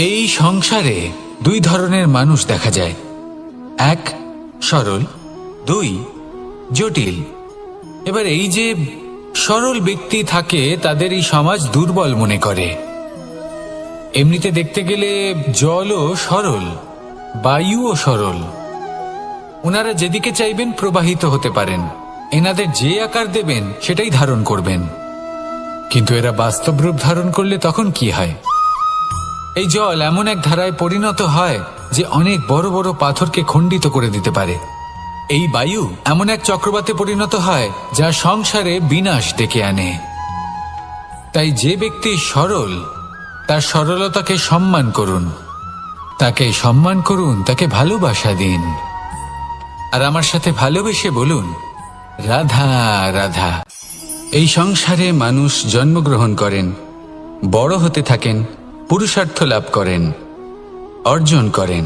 এই সংসারে দুই ধরনের মানুষ দেখা যায়, এক সরল, দুই জটিল। এবার এই যে সরল ব্যক্তি থাকে তাদের এই সমাজ দুর্বল মনে করে। এমনিতে দেখতে গেলে জলও সরল, বায়ুও সরল। ওনারা যেদিকে চাইবেন প্রবাহিত হতে পারেন, এনাদের যে আকার দেবেন সেটাই ধারণ করবেন। কিন্তু এরা বাস্তব রূপ ধারণ করলে তখন কি হয়? এই জল এমন এক ধারায় পরিণত হয় যে অনেক বড় বড় পাথরকে খণ্ডিত করে দিতে পারে। এই বায়ু এমন এক চক্রবাতে পরিণত হয় যা সংসারে বিনাশ ডেকে আনে। তাই যে ব্যক্তি সরল তার সরলতাকে সম্মান করুন, তাকে সম্মান করুন, তাকে ভালোবাসা দিন। আর আমার সাথে ভালোবেসে বলুন, রাধা রাধা। এই সংসারে মানুষ জন্মগ্রহণ করেন, বড় হতে থাকেন, পুরুষার্থ লাভ করেন, অর্জন করেন।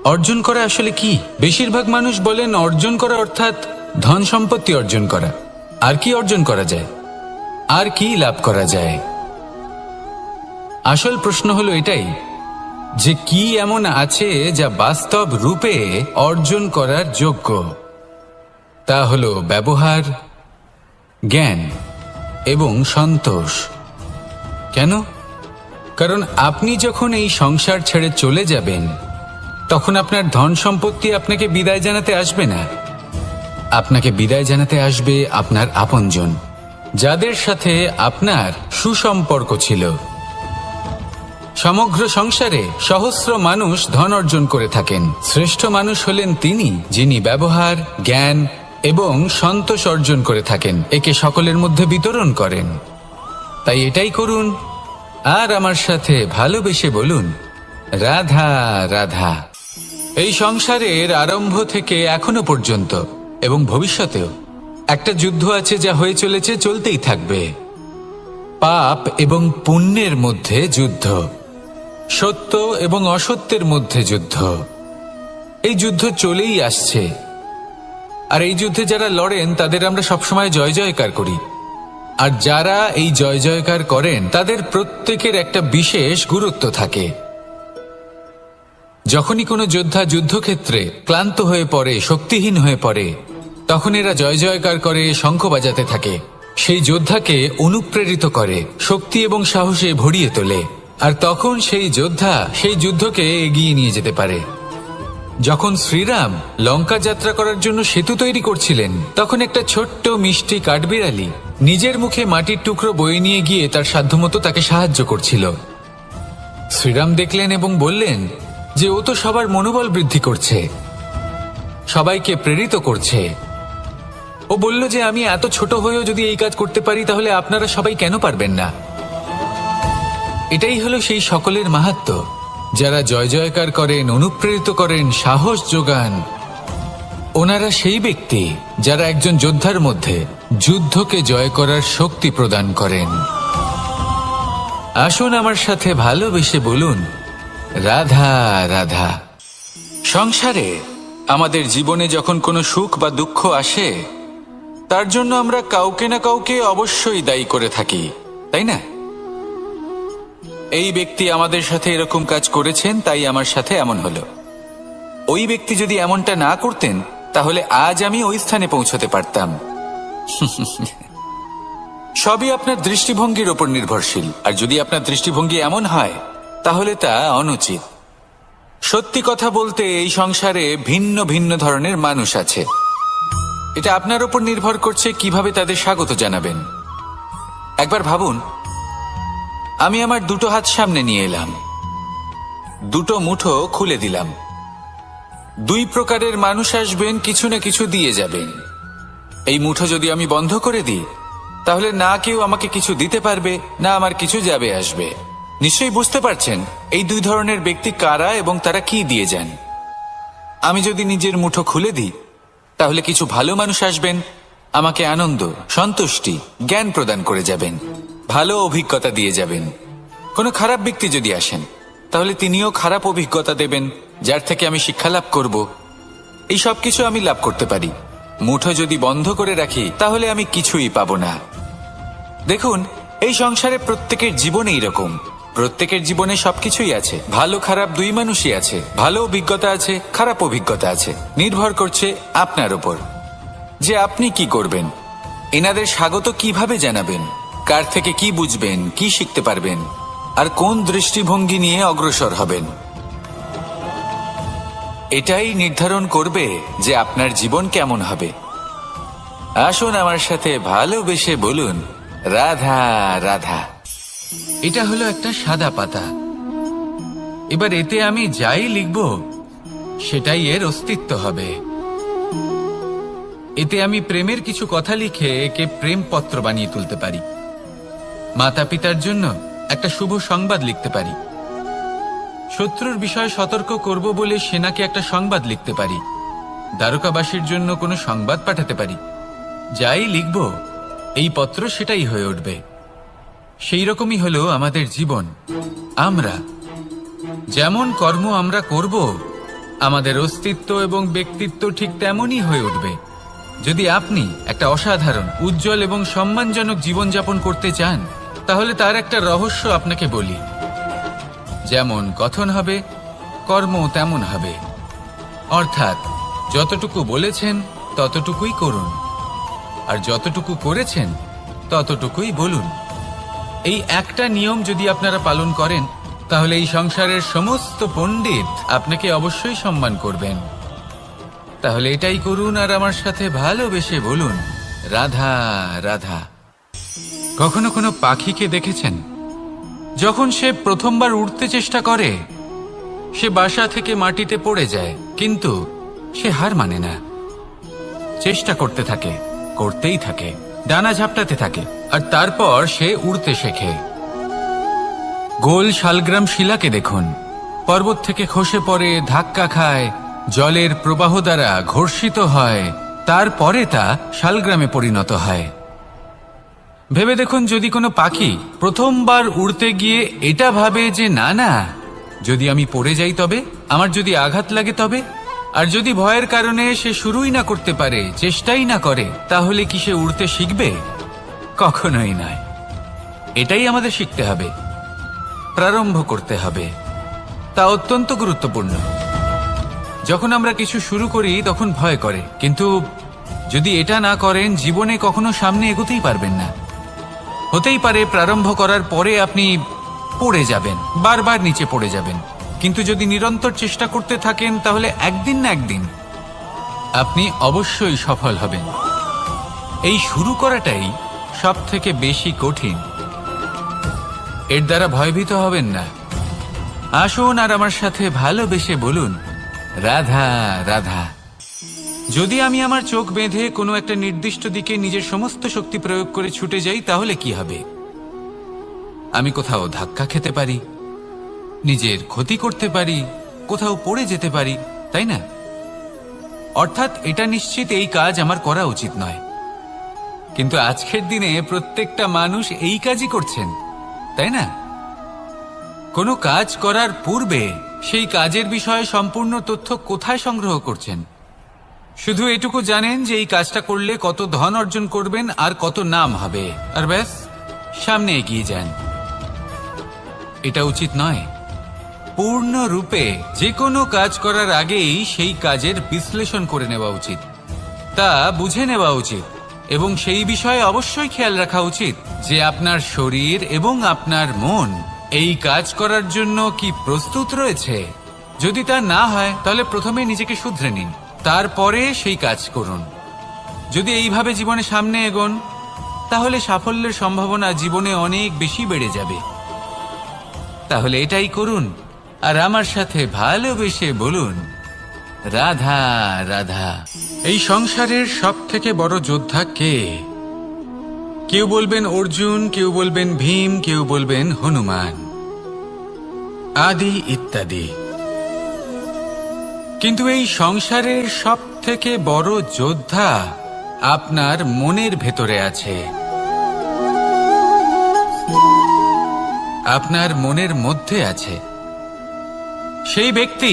অর্জন করা আসলে কি? বেশিরভাগ মানুষ বলেন অর্জন করা অর্থাৎ ধন সম্পত্তি অর্জন করা। আর কি অর্জন করা যায়? আর কি লাভ করা যায়? আসল প্রশ্ন হলো এটাই যে কি এমন আছে যা বাস্তব রূপে অর্জন করার যোগ্য। তা হলো ব্যবহার, জ্ঞান এবং সন্তোষ। কেন? কারণ আপনি যখন এই সংসার ছেড়ে চলে যাবেন তখন আপনার ধন সম্পত্তি আপনাকে বিদায় জানাতে আসবে না। আপনাকে বিদায় জানাতে আসবে আপনার আপনজন, যাদের সাথে আপনার সুসম্পর্ক ছিল। সমগ্র সংসারে সহস্র মানুষ ধন অর্জন করে থাকেন। শ্রেষ্ঠ মানুষ হলেন তিনি যিনি ব্যবহার, জ্ঞান এবং সন্তোষ অর্জন করে থাকেন, একে সকলের মধ্যে বিতরণ করেন। তাই এটাই করুন আর আমার সাথে ভালোবেসে বলুন, রাধা রাধা। এই সংসারের আরম্ভ থেকে এখনো পর্যন্ত এবং ভবিষ্যতেও একটা যুদ্ধ আছে যা হয়ে চলেছে, চলতেই থাকবে। পাপ এবং পুণ্যের মধ্যে যুদ্ধ, সত্য এবং অসত্যের মধ্যে যুদ্ধ। এই যুদ্ধ চলেই আসছে। আর এই যুদ্ধে যারা লড়েন তাদের আমরা সবসময় জয় জয়কার করি। আর যারা এই জয় জয়কার করেন তাদের প্রত্যেকের একটা বিশেষ গুরুত্ব থাকে। যখনই কোনো যোদ্ধা যুদ্ধক্ষেত্রে ক্লান্ত হয়ে পড়ে, শক্তিহীন হয়ে পড়ে, তখন এরা জয় জয়কার করে, শঙ্খ বাজাতে থাকে। সেই যোদ্ধাকে অনুপ্রেরিত করে, শক্তি এবং সাহসে ভরিয়ে তোলে। আর তখন সেই যোদ্ধা সেই যুদ্ধকে এগিয়ে নিয়ে যেতে পারে। যখন শ্রীরাম লঙ্কা যাত্রা করার জন্য সেতু তৈরি করছিলেন, তখন একটা ছোট্ট মিষ্টি কাঠবিড়ালি নিজের মুখে মাটির টুকরো বয়ে নিয়ে গিয়ে তার সাধ্যমতো তাকে সাহায্য করছিল। শ্রীরাম দেখলেন এবং বললেন যে ও তো সবার মনোবল বৃদ্ধি করছে, সবাইকে প্রেরিত করছে। ও বলল যে আমি এত ছোট হয়েও যদি এই কাজ করতে পারি তাহলে আপনারা সবাই কেন পারবেন না? এটাই হলো সেই সকলের মাহাত্ম্য যারা জয় জয়কার করেন, অনুপ্রেরিত করেন, সাহস যোগান। ওনারা সেই ব্যক্তি যারা একজন যোদ্ধার মধ্যে যুদ্ধকে জয় করার শক্তি প্রদান করেন। আসুন আমার সাথে ভালোবেসে বলুন, রাধা রাধা। সংসারে আমাদের জীবনে যখন কোনো সুখ বা দুঃখ আসে তার জন্য আমরা কাউকে না কাউকে অবশ্যই দায়ী করে থাকি, তাই না? এই ব্যক্তি আমাদের সাথে এরকম কাজ করেছেন তাই আমার সাথে এমন হলো। ওই ব্যক্তি যদি এমনটা না করতেন তাহলে আজ আমি ওই স্থানে পৌঁছতে পারতাম। সবই আপনার দৃষ্টিভঙ্গির ওপর নির্ভরশীল। আর যদি আপনার দৃষ্টিভঙ্গি এমন হয় তাহলে তা অনুচিত। সত্যি কথা বলতে এই সংসারে ভিন্ন ভিন্ন ধরনের মানুষ আছে। এটা আপনার ওপর নির্ভর করছে কিভাবে তাদের স্বাগত জানাবেন। একবার ভাবুন, আমি আমার দুটো হাত সামনে নিয়ে এলাম, দুটো মুঠো খুলে দিলাম। দুই প্রকারের মানুষ আসবেন, কিছু না কিছু দিয়ে যাবেন। এই মুঠো যদি আমি বন্ধ করে দিই তাহলে না কেউ আমাকে কিছু দিতে পারবে, না আমার কিছু যাবে আসবে। নিশ্চয়ই বুঝতে পারছেন এই দুই ধরনের ব্যক্তি কারা এবং তারা কি দিয়ে যান। আমি যদি নিজের মুঠো খুলে দিই তাহলে কিছু ভালো মানুষ আসবেন, আমাকে আনন্দ, সন্তুষ্টি, জ্ঞান প্রদান করে যাবেন, ভালো অভিজ্ঞতা দিয়ে যাবেন। কোনো খারাপ ব্যক্তি যদি আসেন তাহলে তিনিও খারাপ অভিজ্ঞতা দেবেন, যার থেকে আমি শিক্ষা লাভ করব। এই সব কিছু আমি লাভ করতে পারি। মুঠো যদি বন্ধ করে রাখি তাহলে আমি কিছুই পাবো না। দেখুন, এই সংসারে প্রত্যেকের জীবনে এইরকম। প্রত্যেকের জীবনে সবকিছুই আছে, ভালো খারাপ দুই মানুষই আছে, ভালো অভিজ্ঞতা আছে, খারাপ অভিজ্ঞতা আছে। নির্ভর করছে আপনার উপর যে আপনি কি করবেন, এনাদের স্বাগত কিভাবে জানাবেন, কার থেকে কি বুঝবেন, কি শিখতে পারবেন, আর কোন দৃষ্টিভঙ্গি নিয়ে অগ্রসর হবেন। এটাই নির্ধারণ করবে যে আপনার জীবন কেমন হবে। আসুন আমার সাথে ভালোবেসে বলুন, রাধা রাধা। এটা হলো একটা সাদা পাতা। এবার এতে আমি যাই লিখব সেটাই এর অস্তিত্ব হবে। এতে আমি প্রেমের কিছু কথা লিখে একে প্রেমপত্র বানিয়ে তুলতে পারি। মাতা পিতার জন্য একটা শুভ সংবাদ লিখতে পারি। শত্রুর বিষয়ে সতর্ক করব বলে সেনাকে একটা সংবাদ লিখতে পারি। দ্বারকাবাসীর জন্য কোনো সংবাদ পাঠাতে পারি। যাই লিখব এই পত্র সেটাই হয়ে উঠবে। সেই রকমই হলো আমাদের জীবন। আমরা যেমন কর্ম আমরা করব, আমাদের অস্তিত্ব এবং ব্যক্তিত্ব ঠিক তেমনই হয়ে উঠবে। যদি আপনি একটা অসাধারণ, উজ্জ্বল এবং সম্মানজনক জীবনযাপন করতে চান, তাহলে তার একটা রহস্য আপনাকে বলি। যেমন কথন হবে, কর্ম তেমন হবে। অর্থাৎ যতটুকু বলেছেন ততটুকুই করুন, আর যতটুকু করেছেন ততটুকুই বলুন। এই একটা নিয়ম যদি আপনারা পালন করেন, তাহলে এই সংসারের সমস্ত পণ্ডিত আপনাকে অবশ্যই সম্মান করবেন। তাহলে এটাই করুন আর আমার সাথে ভালোবেসে বলুন, রাধা রাধা। কখনো কোনো পাখিকে দেখেছেন? যখন সে প্রথমবার উড়তে চেষ্টা করে, সে বাসা থেকে মাটিতে পড়ে যায়, কিন্তু সে হার মানে না। চেষ্টা করতে থাকে, করতেই থাকে, ডানা ঝাপটাতে থাকে, আর তারপর সে উড়তে শেখে। গোল শালগ্রাম শিলাকে দেখুন, পর্বত থেকে খসে পড়ে, ধাক্কা খায়, জলের প্রবাহ দ্বারা ঘর্ষিত হয়, তারপরে তা শালগ্রামে পরিণত হয়। ভেবে দেখুন, যদি কোনো পাখি প্রথমবার উড়তে গিয়ে এটা ভাবে যে না না, যদি আমি পড়ে যাই তবে, আমার যদি আঘাত লাগে তবে, আর যদি ভয়ের কারণে সে শুরুই না করতে পারে, চেষ্টাই না করে, তাহলে কি সে উড়তে শিখবে? কখনোই নয়। এটাই আমাদের শিখতে হবে, প্রারম্ভ করতে হবে। তা অত্যন্ত গুরুত্বপূর্ণ। যখন আমরা কিছু শুরু করি তখন ভয় করে, কিন্তু যদি এটা না করেন, জীবনে কখনো সামনে এগোতেই পারবেন না। হতেই পারে প্রারম্ভ করার পরে আপনি পড়ে যাবেন, বারবার নিচে পড়ে যাবেন, কিন্তু যদি নিরন্তর চেষ্টা করতে থাকেন, তাহলে একদিন না একদিন আপনি অবশ্যই সফল হবেন। এই শুরু করাটাই সব থেকে বেশি কঠিন। এর দ্বারা ভয়ভীত হবেন না। আসুন আর আমার সাথে ভালোবেসে বলুন, রাধা রাধা। যদি আমি আমার চোখ বেঁধে কোনো একটা নির্দিষ্ট দিকে নিজের সমস্ত শক্তি প্রয়োগ করে ছুটে যাই, তাহলে কি হবে? আমি কোথাও ধাক্কা খেতে পারি, নিজের ক্ষতি করতে পারি, কোথাও পড়ে যেতে পারি, তাই না? অর্থাৎ এটা নিশ্চিত এই কাজ আমার করা উচিত নয়। কিন্তু আজকের দিনে প্রত্যেকটা মানুষ এই কাজই করছেন, তাই না? কোনো কাজ করার পূর্বে সেই কাজের বিষয়ে সম্পূর্ণ তথ্য কোথায় সংগ্রহ করছেন? শুধু এটুকু জানেন যে এই কাজটা করলে কত ধন অর্জন করবেন আর কত নাম হবে, আর ব্যাস সামনে এগিয়ে যান। এটা উচিত নয়। পূর্ণরূপে যে কোনো কাজ করার আগেই সেই কাজের বিশ্লেষণ করে নেওয়া উচিত, তা বুঝে নেওয়া উচিত, এবং সেই বিষয়ে অবশ্যই খেয়াল রাখা উচিত যে আপনার শরীর এবং আপনার মন এই কাজ করার জন্য কি প্রস্তুত রয়েছে। যদি তা না হয়, তাহলে প্রথমে নিজেকে শুধরে নিন, তারপরে সেই কাজ করুন। যদি এইভাবে জীবনে সামনে এগোন, তাহলে সাফল্যের সম্ভাবনা জীবনে অনেক বেশি বেড়ে যাবে। তাহলে এটাই করুন আর আমার সাথে ভালোবেসে বলুন, রাধা রাধা। এই সংসারের সব থেকে বড় যোদ্ধা কে? কেউ বলবেন অর্জুন, কেউ বলবেন ভীম, কেউ বলবেন হনুমান, আদি ইত্যাদি। কিন্তু এই সংসারের সব থেকে বড় যোদ্ধা আপনার মনের ভেতরে আছে, আপনার মনের মধ্যে আছে। সেই ব্যক্তি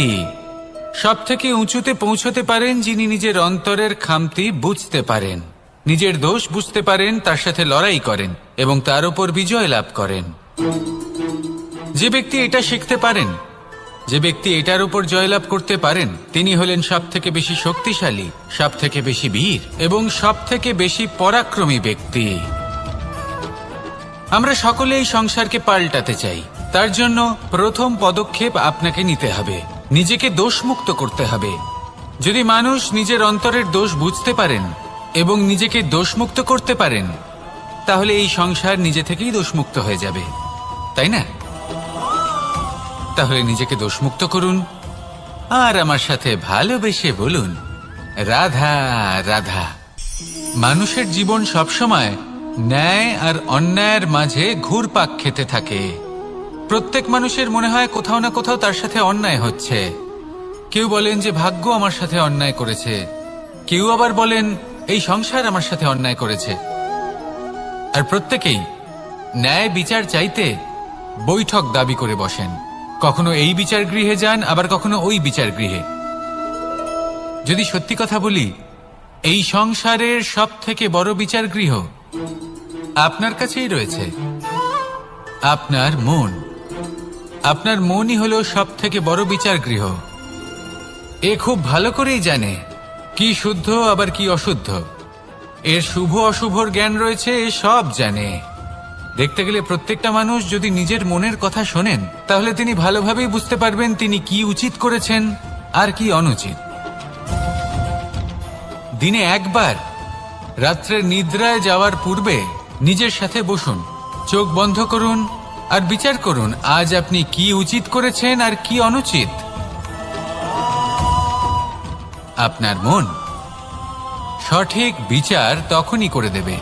সব থেকে উঁচুতে পৌঁছতে পারেন যিনি নিজের অন্তরের খামতি বুঝতে পারেন, নিজের দোষ বুঝতে পারেন, তার সাথে লড়াই করেন এবং তার উপর বিজয় লাভ করেন। যে ব্যক্তি এটা শিখতে পারেন, যে ব্যক্তি এটার উপর জয়লাভ করতে পারেন, তিনি হলেন সব থেকে বেশি শক্তিশালী, সব থেকে বেশি বীর এবং সব থেকে বেশি পরাক্রমী ব্যক্তি। আমরা সকলে এই সংসারকে পাল্টাতে চাই। তার জন্য প্রথম পদক্ষেপ আপনাকে নিতে হবে, নিজেকে দোষমুক্ত করতে হবে। যদি মানুষ নিজের অন্তরের দোষ বুঝতে পারেন এবং নিজেকে দোষমুক্ত করতে পারেন, তাহলে এই সংসার নিজে থেকেই দোষমুক্ত হয়ে যাবে, তাই না? তাহলে নিজেকে দোষমুক্ত করুন আর আমার সাথে ভালোবেসে বলুন, রাধা রাধা। মানুষের জীবন সবসময় ন্যায় আর অন্যায়ের মাঝে ঘুরপাক খেতে থাকে। প্রত্যেক মানুষের মনে হয় কোথাও না কোথাও তার সাথে অন্যায় হচ্ছে। কেউ বলেন যে ভাগ্য আমার সাথে অন্যায় করেছে, কেউ আবার বলেন এই সংসার আমার সাথে অন্যায় করেছে। আর প্রত্যেকেই ন্যায় বিচার চাইতে বৈঠক দাবি করে বসেন। কখনো এই বিচার গৃহে যান, আবার কখনো ওই বিচার গৃহে। যদি সত্যি কথা বলি, এই সংসারের সব থেকে বড় বিচার গৃহ আপনার কাছেই রয়েছে, আপনার মন। আপনার মনই হলো সব থেকে বড় বিচার গৃহ। এ খুব ভালো করেই জানে কি শুদ্ধ আবার কি অশুদ্ধ, এর শুভ অশুভর জ্ঞান রয়েছে, এ সব জানে। দেখতে গেলে প্রত্যেকটা মানুষ যদি নিজের মনের কথা শোনেন, তাহলে তিনি ভালোভাবেই বুঝতে পারবেন তিনি কি উচিত করেছেন আর কি অনুচিত। দিনে একবার রাত্রের নিদ্রায় যাওয়ার পূর্বে নিজের সাথে বসুন, চোখ বন্ধ করুন আর বিচার করুন আজ আপনি কি উচিত করেছেন আর কি অনুচিত। আপনার মন সঠিক বিচার তখনই করে দেবে।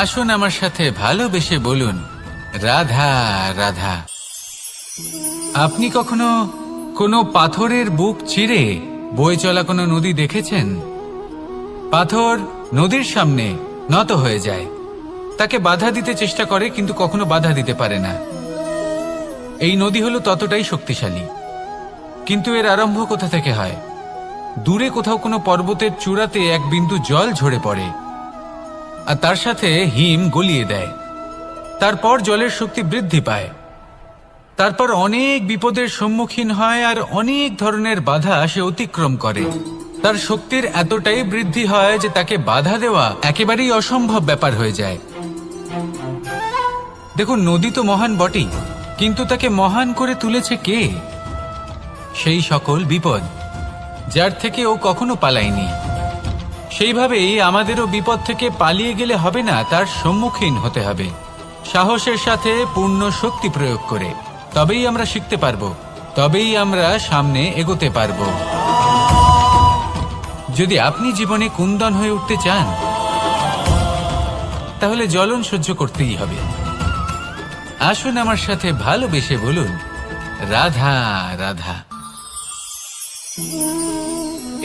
আসুন আমার সাথে ভালোবেসে বলুন, রাধা রাধা। আপনি কখনো কোনো পাথরের বুক চিরে বয়ে চলা কোনো নদী দেখেছেন? পাথর নদীর সামনে নত হয়ে যায়, তাকে বাধা দিতে চেষ্টা করে কিন্তু কখনো বাধা দিতে পারে না। এই নদী হলো ততটাই শক্তিশালী, কিন্তু এর আরম্ভ কোথা থেকে হয়? দূরে কোথাও কোনো পর্বতের চূড়াতে এক বিন্দু জল ঝরে পড়ে আর তার সাথে হিম গলিয়ে দেয়। তারপর জলের শক্তি বৃদ্ধি পায়, তারপর অনেক বিপদের সম্মুখীন হয় আর অনেক ধরনের বাধা সে অতিক্রম করে। তার শক্তির এতটাই বৃদ্ধি হয় যে তাকে বাধা দেওয়া একেবারেই অসম্ভব ব্যাপার হয়ে যায়। দেখুন, নদী তো মহান বটেই, কিন্তু তাকে মহান করে তুলেছে কে? সেই সকল বিপদ যার থেকে ও কখনো পালায়নি। সেইভাবেই আমাদেরও বিপদ থেকে পালিয়ে গেলে হবে না, তার সম্মুখীন হতে হবে সাহসের সাথে, পূর্ণ শক্তি প্রয়োগ করে। তবেই আমরা শিখতে পারবো, তবেই আমরা সামনে এগোতে পারবো। যদি আপনি জীবনে কুন্দন হয়ে উঠতে চান, তাহলে জ্বলন সহ্য করতেই হবে। আসুন আমার সাথে ভালোবেসে বলুন, রাধা রাধা।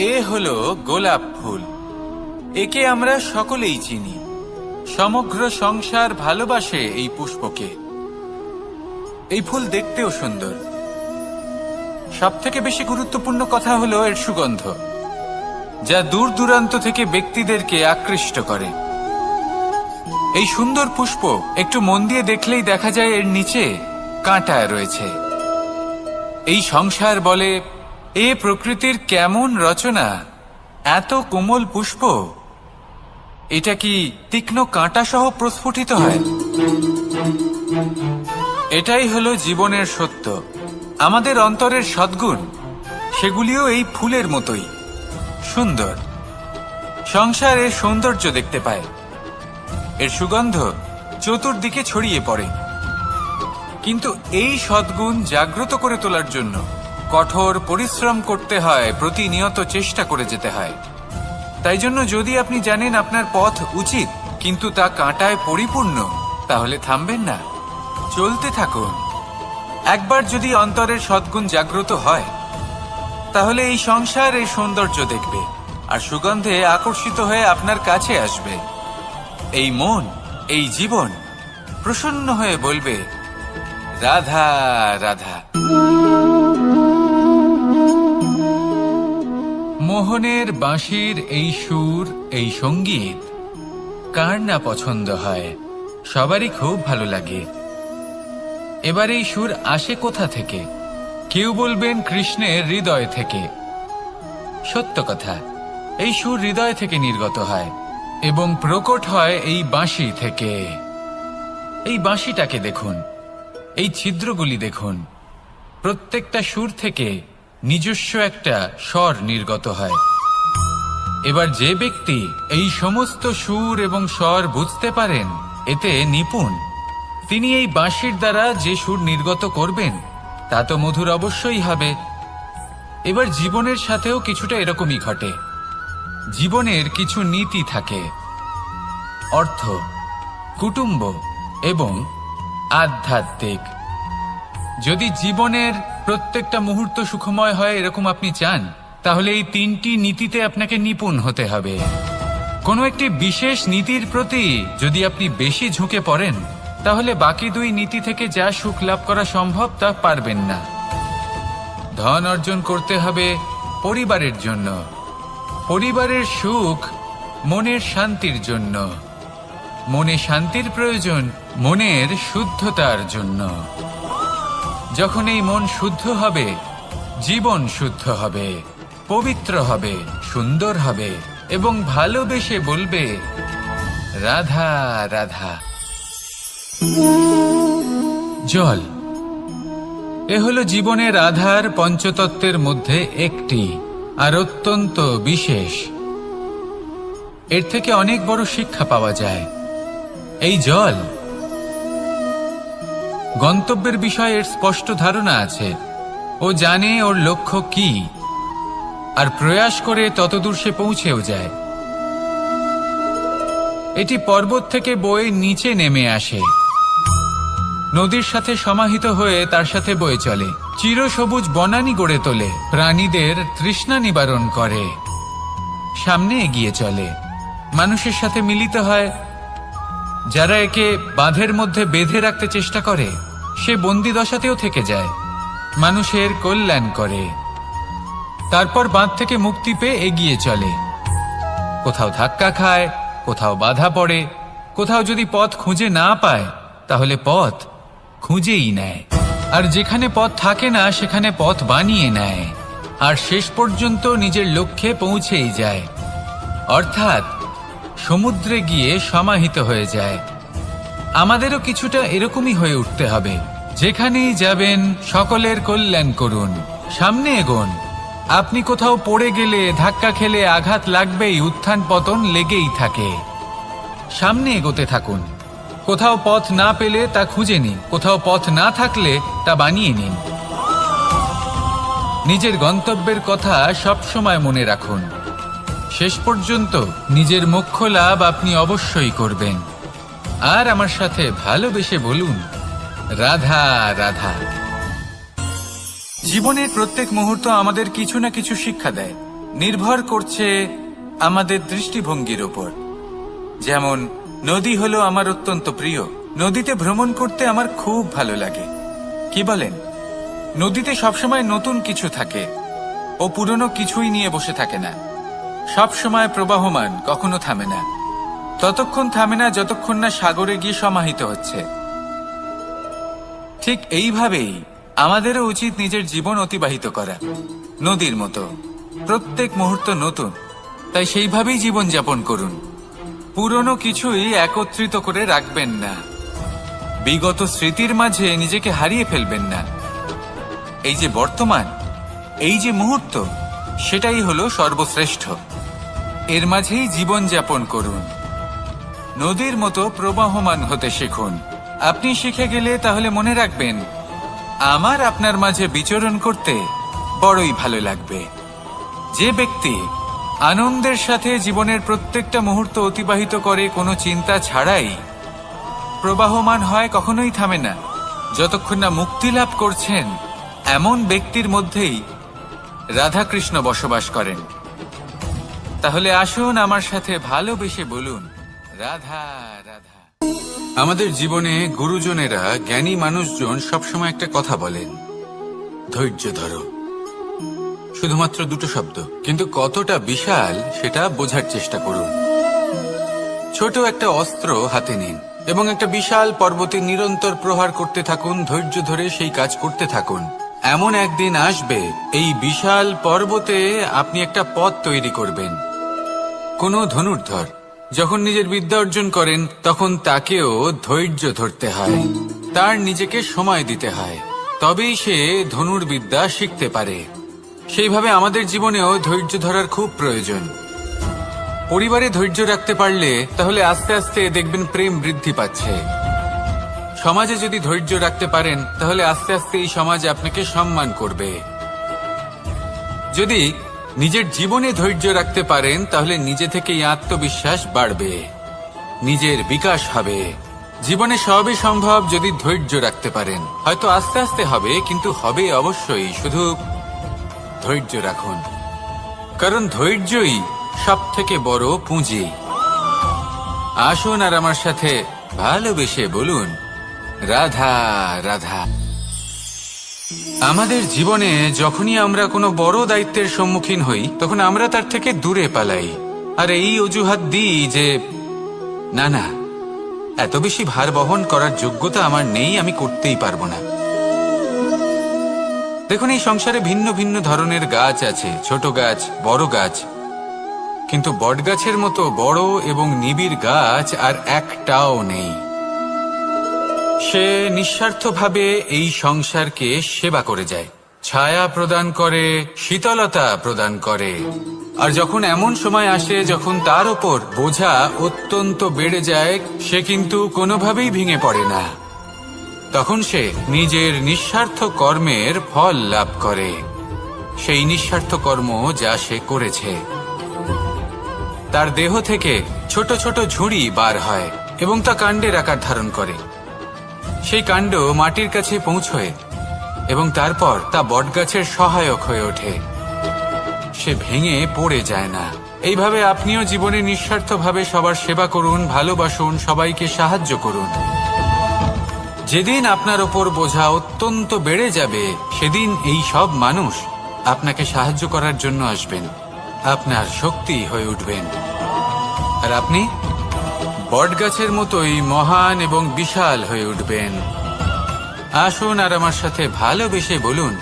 এ হলো গোলাপ ফুল। একে আমরা সকলেই চিনি। সমগ্র সংসার ভালোবাসে এই পুষ্পকে। এই ফুল দেখতেও সুন্দর। সবথেকে বেশি গুরুত্বপূর্ণ কথা হলো এর সুগন্ধ, যা দূর দূরান্ত থেকে ব্যক্তিদেরকে আকৃষ্ট করে। এই সুন্দর পুষ্প একটু মন দিয়ে দেখলেই দেখা যায় এর নিচে কাঁটা রয়েছে। এই সংসার বলে, এ প্রকৃতির কেমন রচনা, এত কোমল পুষ্প, এটা কি তীক্ষ্ণ কাঁটা সহ প্রস্ফুটিত হয়? এটাই হলো জীবনের সত্য। আমাদের অন্তরের সদ্গুণ, সেগুলিও এই ফুলের মতোই সুন্দর। সংসারে সৌন্দর্য দেখতে পায়, এর সুগন্ধ চতুর্দিকে ছড়িয়ে পড়ে। কিন্তু এই সদ্গুণ জাগ্রত করে তোলার জন্য কঠোর পরিশ্রম করতে হয়, প্রতিনিয়ত চেষ্টা করে যেতে হয়। তাই জন্য যদি আপনি জানেন আপনার পথ উচিত কিন্তু তা কাঁটায় পরিপূর্ণ, তাহলে থামবেন না, চলতে থাকুন। একবার যদি অন্তরের সদ্গুণ জাগ্রত হয়, তাহলে এই সংসার এই সৌন্দর্য দেখবে আর সুগন্ধে আকর্ষিত হয়ে আপনার কাছে আসবে। এই মন, এই জীবন প্রসন্ন হয়ে বলবে, রাধা রাধা। মোহনের বাঁশির এই সুর, এই সঙ্গীত কার না পছন্দ হয়, সবারই খুব ভালো লাগে। এবার এই সুর আসে কোথা থেকে? কেউ বলবেন কৃষ্ণের হৃদয় থেকে। সত্য কথা, এই সুর হৃদয় থেকে নির্গত হয় এবং প্রকট হয় এই বাঁশি থেকে। এই বাঁশিটাকে দেখুন, এই ছিদ্রগুলি দেখুন, প্রত্যেকটা সুর থেকে নিজস্ব একটা স্বর নির্গত হয়। এবার যে ব্যক্তি এই সমস্ত সুর এবং স্বর বুঝতে পারেন, এতে নিপুণ, তিনি এই বাঁশির দ্বারা যে সুর নির্গত করবেন তা তো মধুর অবশ্যই হবে। এবার জীবনের সাথেও কিছুটা এরকমই ঘটে। জীবনের কিছু নীতি থাকে, অর্থ, কুটুম্ব এবং আধ্যাত্মিক। যদি জীবনের প্রত্যেকটা মুহূর্ত সুখময় হয় এরকম আপনি চান, তাহলে এই তিনটি নীতিতে আপনাকে নিপুণ হতে হবে। কোনো একটি বিশেষ নীতির প্রতি যদি আপনি বেশি ঝুঁকে পড়েন, তাহলে বাকি দুই নীতি থেকে যা সুখ লাভ করা সম্ভব তা পারবেন না। ধন অর্জন করতে হবে পরিবারের জন্য, পরিবারের সুখ মনের শান্তির জন্য, মনে শান্তির প্রয়োজন মনের শুদ্ধতার জন্য। যখন এই মন শুদ্ধ হবে, জীবন শুদ্ধ হবে, পবিত্র হবে, সুন্দর হবে এবং ভালোবেসে বলবে রাধা রাধা। জল, এ হলো জীবনের আধার পঞ্চতত্ত্বের মধ্যে একটি, আর অত্যন্ত বিশেষ। এর থেকে অনেক বড় শিক্ষা পাওয়া যায়। এই জল, গন্তব্যের বিষয়ে এর স্পষ্ট ধারণা আছে। ও জানে ওর লক্ষ্য কি, আর প্রয়াস করে ততদূর সে পৌঁছেও যায়। এটি পর্বত থেকে বয়ে নিচে নেমে আসে, নদীর সাথে সমাহিত হয়ে তার সাথে বয়ে চলে, চিরসবুজ বনানী গড়ে তোলে, প্রাণীদের তৃষ্ণা নিবারণ করে, সামনে এগিয়ে চলে, মানুষের সাথে মিলিত হয়। যারা একে বাঁধের মধ্যে বেঁধে রাখতে চেষ্টা করে, সে বন্দি দশাতেও থেকে যায়, মানুষের কল্যাণ করে। তারপর বাঁধ থেকে মুক্তি পেয়ে এগিয়ে চলে, কোথাও ধাক্কা খায়, কোথাও বাধা পড়ে, কোথাও যদি পথ খুঁজে না পায় তাহলে পথ খুঁজেই নেয়, আর যেখানে পথ থাকে না সেখানে পথ বানিয়ে নেয়, আর শেষ পর্যন্ত নিজের লক্ষ্যে পৌঁছেই যায়, অর্থাৎ সমুদ্রে গিয়ে সমাহিত হয়ে যায়। আমাদেরও কিছুটা এরকমই হয়ে উঠতে হবে। যেখানেই যাবেন সকলের কল্যাণ করুন, সামনে এগোন। আপনি কোথাও পড়ে গেলে, ধাক্কা খেলে আঘাত লাগবেই, উত্থান পতন লেগেই থাকে। সামনে এগোতে থাকুন। কোথাও পথ না পেলে তা খুঁজে নিন, কোথাও পথ না থাকলে তা বানিয়ে নিন। নিজের গন্তব্যের কথা সবসময় মনে রাখুন। শেষ পর্যন্ত নিজের মোক্ষ লাভ আপনি অবশ্যই করবেন। আর আমার সাথে ভালোবেসে বলুন রাধা রাধা। জীবনের প্রত্যেক মুহূর্ত আমাদের কিছু না কিছু শিক্ষা দেয়, নির্ভর করছে আমাদের দৃষ্টিভঙ্গির উপর। যেমন নদী হলো আমার অত্যন্ত প্রিয়, নদীতে ভ্রমণ করতে আমার খুব ভালো লাগে। কি বলেন? নদীতে সবসময় নতুন কিছু থাকে, ও পুরনো কিছুই নিয়ে বসে থাকে না, সবসময় প্রবাহমান, কখনো থামে না। ততক্ষণ থামে না যতক্ষণ না সাগরে গিয়ে সমাহিত হচ্ছে। ঠিক এইভাবেই আমাদেরও উচিত নিজের জীবন অতিবাহিত করা, নদীর মতো। প্রত্যেক মুহূর্ত নতুন, তাই সেইভাবেই জীবন যাপন করুন। পুরনো কিছুই একত্রিত করে রাখবেন না, বিগত স্মৃতির মাঝে নিজেকে হারিয়ে ফেলবেন না। এই যে বর্তমান, এই যে মুহূর্ত, সেটাই হলো সর্বশ্রেষ্ঠ। এর মাঝেই জীবন যাপন করুন, নদীর মতো প্রবাহমান হতে শিখুন। আপনি শিখে গেলে তাহলে মনে রাখবেন, আমার আপনার মাঝে বিচরণ করতে বড়ই ভালো লাগবে। যে ব্যক্তি আনন্দের সাথে জীবনের প্রত্যেকটা মুহূর্ত অতিবাহিত করে কোনো চিন্তা ছাড়াই, প্রবাহমান হয়, কখনোই থামে না, যতক্ষণ না মুক্তি লাভ করছেন, এমন ব্যক্তির মধ্যেই রাধাকৃষ্ণ বসবাস করেন। তাহলে আসুন আমার সাথে ভালোবেসে বলুন রাধা রাধা। আমাদের জীবনে গুরুজনেরা, জ্ঞানী মানুষজন সবসময় একটা কথা বলেন, ধৈর্য ধরো। শুধুমাত্র দুটো শব্দ, কিন্তু কতটা বিশাল সেটা বোঝার চেষ্টা করুন। ছোট একটা অস্ত্র হাতে নিন এবং একটা বিশাল পর্বতে নিরন্তর প্রহার করতে থাকুন, ধৈর্য ধরে সেই কাজ করতে থাকুন। এমন একদিন আসবে এই বিশাল পর্বতে আপনি একটা পথ তৈরি করবেন। কোনো ধনুর্ধর যখন নিজের বিদ্যা অর্জন করেন তখন তাকেও ধৈর্য ধরতে হয়, তার নিজেকে সময় দিতে হয়, তবেই সে ধনুর্বিদ্যা শিখতে পারে। সেইভাবে আমাদের জীবনেও ধৈর্য ধরার খুব প্রয়োজন। পরিবারে ধৈর্য রাখতে পারলে তাহলে আস্তে আস্তে দেখবেন প্রেম বৃদ্ধি পাচ্ছে। সমাজে যদি ধৈর্য রাখতে পারেন তাহলে আস্তে আস্তে এই সমাজ আপনাকে সম্মান করবে। যদি নিজের জীবনে ধৈর্য রাখতে পারেন তাহলে নিজে থেকেই আত্মবিশ্বাস বাড়বে, নিজের বিকাশ হবে। জীবনে সবই সম্ভব যদি ধৈর্য রাখতে পারেন। হয়তো আস্তে আস্তে হবে, কিন্তু হবে অবশ্যই। শুধু ধৈর্য রাখুন, কারণ ধৈর্যই সব থেকে বড় পুঁজি। আসুন আর আমার সাথে ভালোবেসে বলুন, রাধা রাধা। আমাদের জীবনে যখনই আমরা কোনো বড় দায়িত্বের সম্মুখীন হই তখন আমরা তার থেকে দূরে পালাই, আর এই অজুহাত দিই যে না না, এত বেশি ভার বহন করার যোগ্যতা আমার নেই, আমি করতেই পারবো না। দেখুন, এই সংসারে ভিন্ন ভিন্ন ধরনের গাছ আছে, ছোট গাছ, বড় গাছ, কিন্তু বটগাছের মতো বড় এবং নিবিড় গাছ আর একটাও নেই। সে নিঃস্বার্থভাবে এই সংসারকে সেবা করে যায়, ছায়া প্রদান করে, শীতলতা প্রদান করে। আর যখন এমন সময় আসে যখন তার ওপর বোঝা অত্যন্ত বেড়ে যায়, সে কিন্তু কোনোভাবেই ভেঙে পড়ে না। তখন সে নিজের নিঃস্বার্থ কর্মের ফল লাভ করে, সেই নিঃস্বার্থ কর্ম যা সে করেছে। তার দেহ থেকে ছোট ছোট ঝুড়ি বার হয় এবং তা কাণ্ডের আকার ধারণ করে। সেই কাণ্ড মাটির কাছে পৌঁছয় এবং তারপর তা বটগাছের সহায়ক হয়ে ওঠে। সে ভেঙে পড়ে যায় না। এইভাবে আপনিও জীবনে নিঃস্বার্থভাবে সবার সেবা করুন, ভালোবাসুন, সবাইকে সাহায্য করুন। যেদিন আপনার ওপর বোঝা অত্যন্ত বেড়ে যাবে সেদিন এই সব মানুষ আপনাকে সাহায্য করার জন্য আসবেন, আপনার শক্তি হয়ে উঠবেন, আর আপনি বটগাছের মতোই মহান এবং বিশাল হয়ে উঠবেন। আসুন আর আমার সাথে ভালোবেসে বলুন,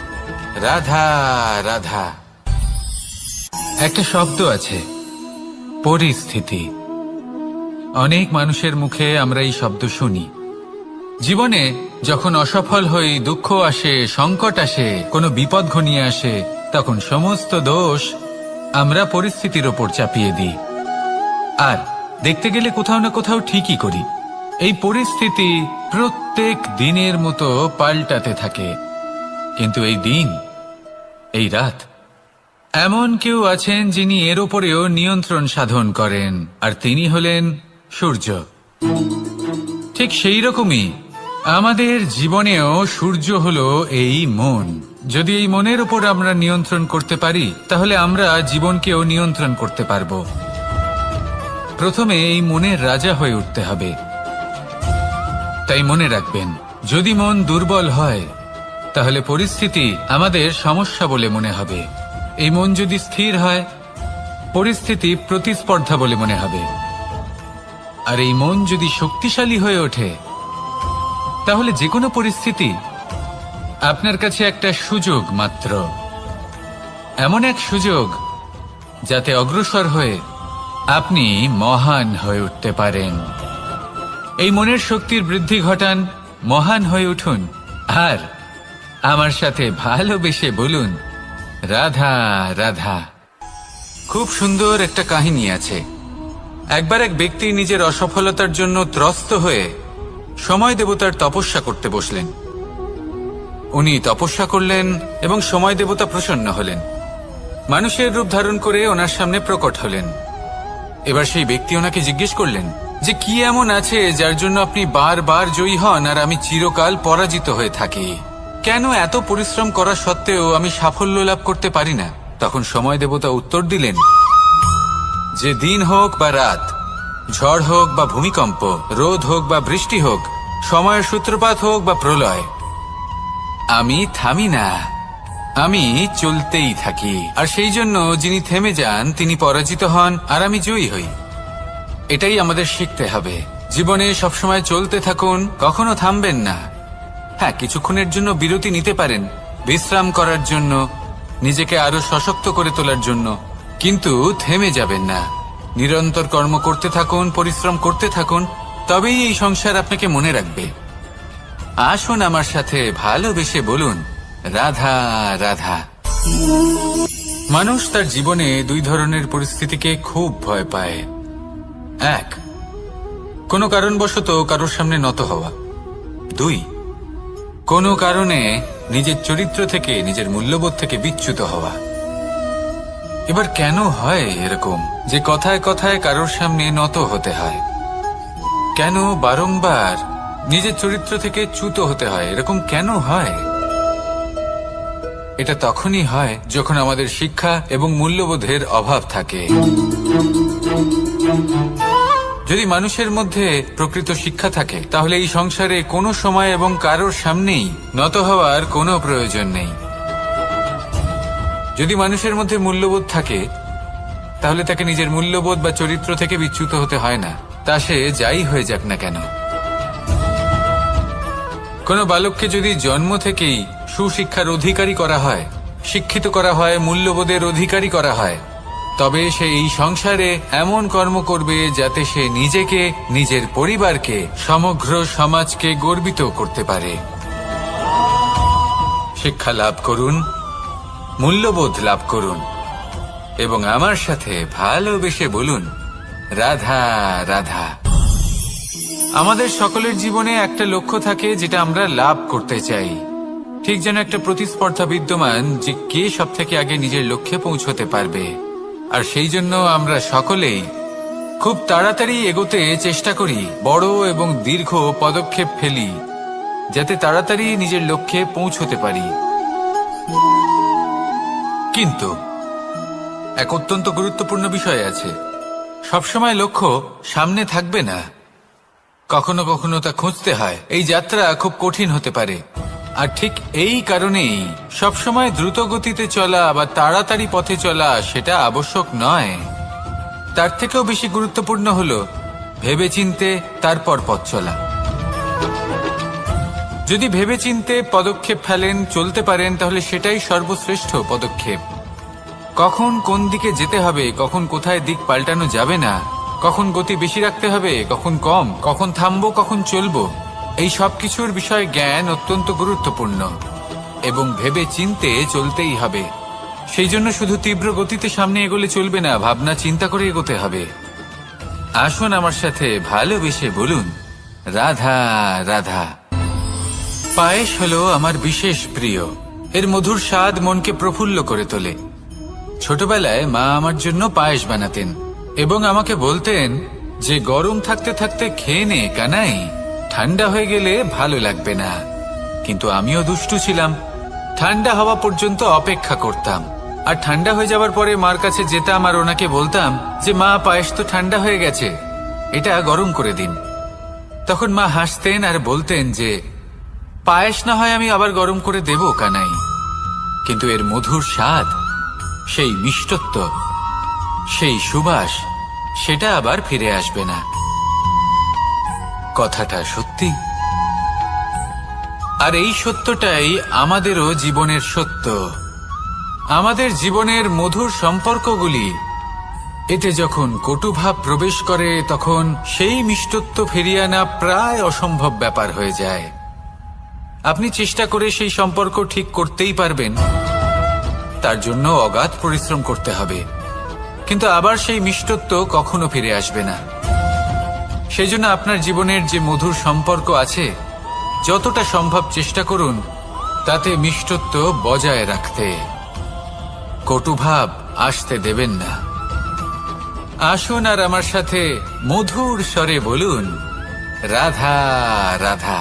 রাধা রাধা। একটা শব্দ আছে, পরিস্থিতি। অনেক মানুষের মুখে আমরা এই শব্দ শুনি। জীবনে যখন অসফল হই, দুঃখ আসে, সংকট আসে, কোনো বিপদ ঘনিয়ে আসে, তখন সমস্ত দোষ আমরা পরিস্থিতির ওপর চাপিয়ে দিই। আর দেখতে গেলে কোথাও না কোথাও ঠিকই করি। এই পরিস্থিতি প্রত্যেক দিনের মতো পাল্টাতে থাকে, কিন্তু এই দিন, এই রাত, এমন কেউ আছেন যিনি এর ওপরেও নিয়ন্ত্রণ সাধন করেন, আর তিনি হলেন সূর্য। ঠিক সেই রকমই আমাদের জীবনেও সূর্য হলো এই মন। যদি এই মনের উপর আমরা নিয়ন্ত্রণ করতে পারি তাহলে আমরা জীবনকেও নিয়ন্ত্রণ করতে পারব। প্রথমে এই মনের রাজা হয়ে উঠতে হবে। তাই মনে রাখবেন, যদি মন দুর্বল হয় তাহলে পরিস্থিতি আমাদের সমস্যা বলে মনে হবে। এই মন যদি স্থির হয়, পরিস্থিতি প্রতিস্পর্ধা বলে মনে হবে। আর এই মন যদি শক্তিশালী হয়ে ওঠে তাহলে যে কোনো পরিস্থিতি আপনার কাছে একটা সুযোগ মাত্র, এমন এক সুযোগ যাতে অগ্রসর হয়ে আপনি মহান হয়ে উঠতে পারেন। এই মনের শক্তির বৃদ্ধি ঘটান, মহান হয়ে উঠুন, আর আমার সাথে ভালোবেসে বলুন, রাধা রাধা। খুব সুন্দর একটা কাহিনী আছে। একবার এক ব্যক্তি নিজের অসফলতার জন্য ত্রস্ত হয়ে সময় দেবতার তপস্যা করতে বসলেন। উনি তপস্যা করলেন এবং সময় দেবতা প্রসন্ন হলেন, মানুষের রূপ ধারণ করে ওনার সামনে প্রকট হলেন। এবার সেই ব্যক্তি ওনাকে জিজ্ঞেস করলেন যে কি এমন আছে যার জন্য আপনি বারবার জয়ী হন আর আমি চিরকাল পরাজিত হয়ে থাকি? কেন এত পরিশ্রম করা সত্ত্বেও আমি সাফল্য লাভ করতে পারি না? তখন সময় দেবতা উত্তর দিলেন যে দিন হোক বা রাত, ঝড় হোক বা ভূমিকম্প, রোদ হোক বা বৃষ্টি হোক, সময়ের সূত্রপাত হোক বা প্রলয়, আমি থামি না, আমি চলতেই থাকি। আর সেই জন্য যিনি থেমে যান তিনি পরাজিত হন আর আমি জয়ী হই। এটাই আমাদের শিখতে হবে। জীবনে সবসময় চলতে থাকুন, কখনো থামবেন না। হ্যাঁ, কিছুক্ষণের জন্য বিরতি নিতে পারেন, বিশ্রাম করার জন্য, নিজেকে আরো সশক্ত করে তোলার জন্য, কিন্তু থেমে যাবেন না। নিরন্তর কর্ম করতে থাকুন, পরিশ্রম করতে থাকুন, তবেই এই সংসার আপনাকে মনে রাখবে। আসুন আমার সাথে ভালোবেসে বলুন, রাধা রাধা। মানুষ তার জীবনে দুই ধরনের পরিস্থিতিকে খুব ভয় পায়। এক, কোনো কারণবশত কারোর সামনে নত হওয়া। দুই, কোনো কারণে নিজের চরিত্র থেকে, নিজের মূল্যবোধ থেকে বিচ্যুত হওয়া। এবার কেন হয় এরকম যে কথায় কথায় কারোর সামনে নত হতে হয়? কেন বারংবার নিজের চরিত্র থেকে চ্যুত হতে হয়? এরকম কেন হয়? এটা তখনই হয় যখন আমাদের শিক্ষা এবং মূল্যবোধের অভাব থাকে। যদি মানুষের মধ্যে প্রকৃত শিক্ষা থাকে, তাহলে এই সংসারে কোনো সময় এবং কারোর সামনেই নত হওয়ার কোনো প্রয়োজন নেই। যদি মানুষের মধ্যে মূল্যবোধ থাকে, তাহলে তাকে নিজের মূল্যবোধ বা চরিত্র থেকে বিচ্যুত হতে হয় না, তা সে যাই হয়ে যাক না কেন। কোনো বালককে যদি জন্ম থেকেই সুশিক্ষার অধিকারী করা হয়, শিক্ষিত করা হয়, মূল্যবোধের অধিকারী করা হয়, তবে সে এই সংসারে এমন কর্ম করবে যাতে সে নিজেকে, নিজের পরিবারকে, সমগ্র সমাজকে গর্বিত করতে পারে। শিক্ষা লাভ করুন, মূল্যবোধ লাভ করুন এবং আমার সাথে ভালোবেসে বলুন, রাধা রাধা। আমাদের সকলের জীবনে একটা লক্ষ্য থাকে যেটা আমরা লাভ করতে চাই। ঠিক যেন একটা প্রতিস্পর্ধা বিদ্যমান যে কে সব থেকে আগে নিজের লক্ষ্যে পৌঁছতে পারবে। আর সেই জন্য আমরা সকলেই খুব তাড়াতাড়ি এগোতে চেষ্টা করি, বড় এবং দীর্ঘ পদক্ষেপ ফেলি যাতে তাড়াতাড়ি নিজের লক্ষ্যে পৌঁছতে পারি। কিন্তু এক অত্যন্ত গুরুত্বপূর্ণ বিষয় আছে, সবসময় লক্ষ্য সামনে থাকবে না, কখনো কখনো তা খুঁজতে হয়। এই যাত্রা খুব কঠিন হতে পারে, আর ঠিক এই কারণেই সবসময় দ্রুত গতিতে চলা বা তাড়াতাড়ি পথে চলা সেটা আবশ্যক নয়। তার থেকেও বেশি গুরুত্বপূর্ণ হলো ভেবেচিন্তে তারপর পথ চলা। যদি ভেবেচিন্তে পদক্ষেপ ফেলেন, চলতে পারেন, তাহলে সেটাই সর্বশ্রেষ্ঠ পদক্ষেপ। কখন কোন দিকে যেতে হবে, কখন কোথায় দিক পাল্টানো যাবে না, কখন গতি বেশি রাখতে হবে, কখন কম, কখন থামবো, কখন চলবো, এই সব কিছুর বিষয়ে জ্ঞান অত্যন্ত গুরুত্বপূর্ণ এবং ভেবে চিন্তে চলতেই হবে। সেই জন্য শুধু তীব্র গতিতে সামনে এগোলে চলবে না, ভাবনা চিন্তা করে এগোতে হবে। আসুন আমার সাথে ভালোবেসে বলুন, রাধা রাধা। পায়েস হলো আমার বিশেষ প্রিয়। এর মধুর স্বাদ মনকে প্রফুল্ল করে তোলে। ছোটবেলায় মা আমার জন্য পায়েস বানাতেন এবং আমাকে বলতেন যে গরম থাকতে থাকতে খেয়ে নে কানাই, ঠান্ডা হয়ে গেলে ভালো লাগবে না। কিন্তু আমিও দুষ্টু ছিলাম, ঠান্ডা হওয়া পর্যন্ত অপেক্ষা করতাম, আর ঠান্ডা হয়ে যাবার পরে মার কাছে যেতাম আর ওনাকে বলতাম যে মা, পায়েস তো ঠান্ডা হয়ে গেছে, এটা গরম করে দিন। তখন মা হাসতেন আর বলতেন যে পায়েস না হয় আমি আবার গরম করে দেব কানাই, কিন্তু এর মধুর স্বাদ, সেই মিষ্টত্ব, সেই সুবাস, সেটা আবার ফিরে আসবে না। কথাটা সত্যি, আর এই সত্যটাই আমাদেরও জীবনের সত্য। আমাদের জীবনের মধুর সম্পর্কগুলি, এতে যখন কটুভাব প্রবেশ করে তখন সেই মিষ্টত্ব ফিরিয়ে আনা প্রায় অসম্ভব ব্যাপার হয়ে যায়। আপনি চেষ্টা করে সেই সম্পর্ক ঠিক করতেই পারবেন, তার জন্য অগাধ পরিশ্রম করতে হবে, কিন্তু আবার সেই মিষ্টত্ব কখনো ফিরে আসবে না। সেই জন্য আপনার জীবনের যে মধুর সম্পর্ক আছে, যতটা সম্ভব চেষ্টা করুন তাতে মিষ্টত্ব বজায় রাখতে। কটুভাব আসতে দেবেন না। আসুন আর আমার সাথে মধুর স্বরে বলুন, রাধা রাধা।